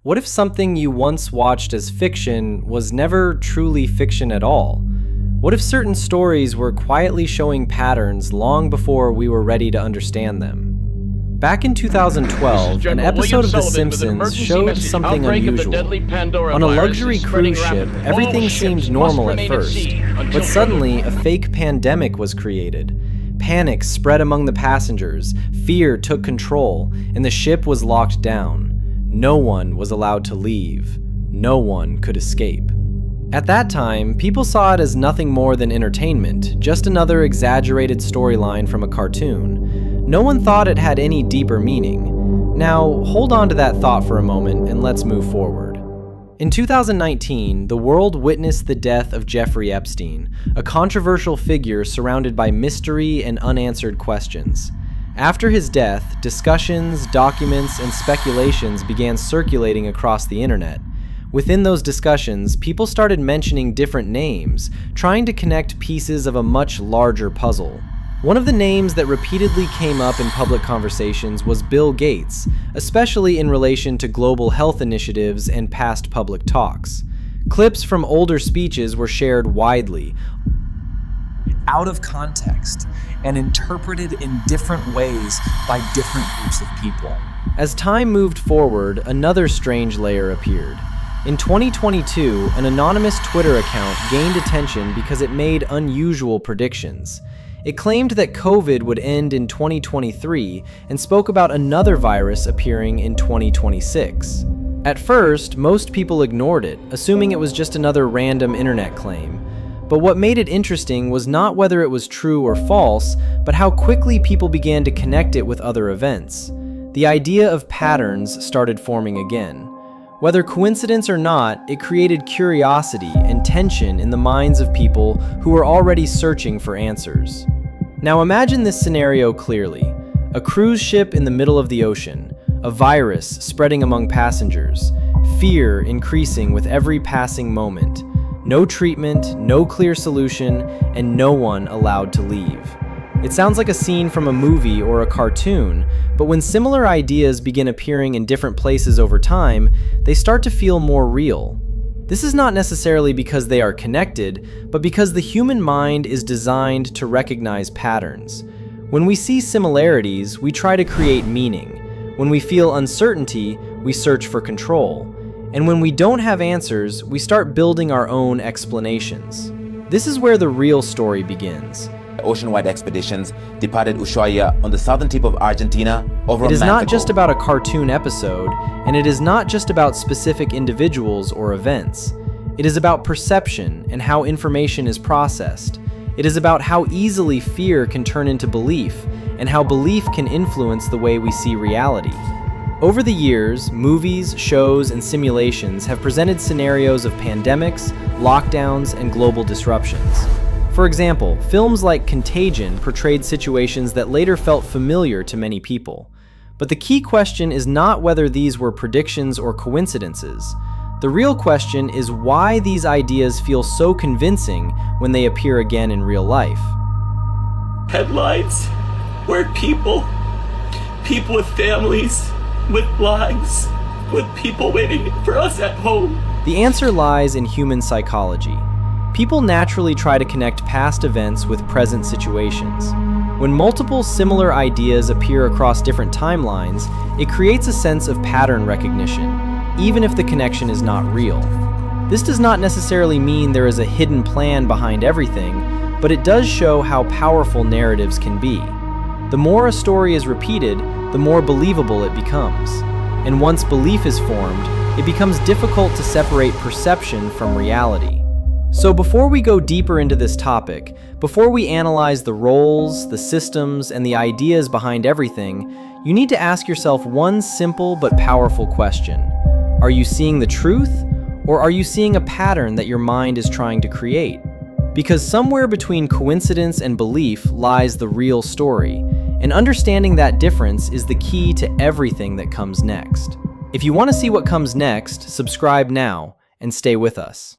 What if something you once watched as fiction was never truly fiction at all? What if certain stories were quietly showing patterns long before we were ready to understand them? Back in 2012, an episode of The Simpsons showed something unusual. On a luxury cruise ship, everything seemed normal at first, but suddenly a fake pandemic was created. Panic spread among the passengers, fear took control, and the ship was locked down. No one was allowed to leave. No one could escape. At that time, people saw it as nothing more than entertainment, just another exaggerated storyline from a cartoon. No one thought it had any deeper meaning. Now, hold on to that thought for a moment and let's move forward. In 2019, the world witnessed the death of Jeffrey Epstein, a controversial figure surrounded by mystery and unanswered questions. After his death, discussions, documents, and speculations began circulating across the internet. Within those discussions, people started mentioning different names, trying to connect pieces of a much larger puzzle. One of the names that repeatedly came up in public conversations was Bill Gates, especially in relation to global health initiatives and past public talks. Clips from older speeches were shared widely, out of context and interpreted in different ways by different groups of people. As time moved forward, another strange layer appeared. In 2022, an anonymous Twitter account gained attention because it made unusual predictions. It claimed that COVID would end in 2023 and spoke about another virus appearing in 2026. At first, most people ignored it, assuming it was just another random internet claim. But what made it interesting was not whether it was true or false, but how quickly people began to connect it with other events. The idea of patterns started forming again. Whether coincidence or not, it created curiosity and tension in the minds of people who were already searching for answers. Now imagine this scenario clearly. A cruise ship in the middle of the ocean, a virus spreading among passengers, fear increasing with every passing moment. No treatment, no clear solution, and no one allowed to leave. It sounds like a scene from a movie or a cartoon, but when similar ideas begin appearing in different places over time, they start to feel more real. This is not necessarily because they are connected, but because the human mind is designed to recognize patterns. When we see similarities, we try to create meaning. When we feel uncertainty, we search for control. And when we don't have answers, we start building our own explanations. This is where the real story begins. Ocean-wide expeditions departed Ushuaia on the southern tip of Argentina over a month ago. It is not just about a cartoon episode, and it is not just about specific individuals or events. It is about perception and how information is processed. It is about how easily fear can turn into belief, and how belief can influence the way we see reality. Over the years, movies, shows, and simulations have presented scenarios of pandemics, lockdowns, and global disruptions. For example, films like Contagion portrayed situations that later felt familiar to many people. But the key question is not whether these were predictions or coincidences. The real question is why these ideas feel so convincing when they appear again in real life. Headlines where people with families, with lives, with people waiting for us at home. The answer lies in human psychology. People naturally try to connect past events with present situations. When multiple similar ideas appear across different timelines, it creates a sense of pattern recognition, even if the connection is not real. This does not necessarily mean there is a hidden plan behind everything, but it does show how powerful narratives can be. The more a story is repeated, the more believable it becomes. And once belief is formed, it becomes difficult to separate perception from reality. So before we go deeper into this topic, before we analyze the roles, the systems, and the ideas behind everything, you need to ask yourself one simple but powerful question. Are you seeing the truth, or are you seeing a pattern that your mind is trying to create? Because somewhere between coincidence and belief lies the real story, and understanding that difference is the key to everything that comes next. If you want to see what comes next, subscribe now and stay with us.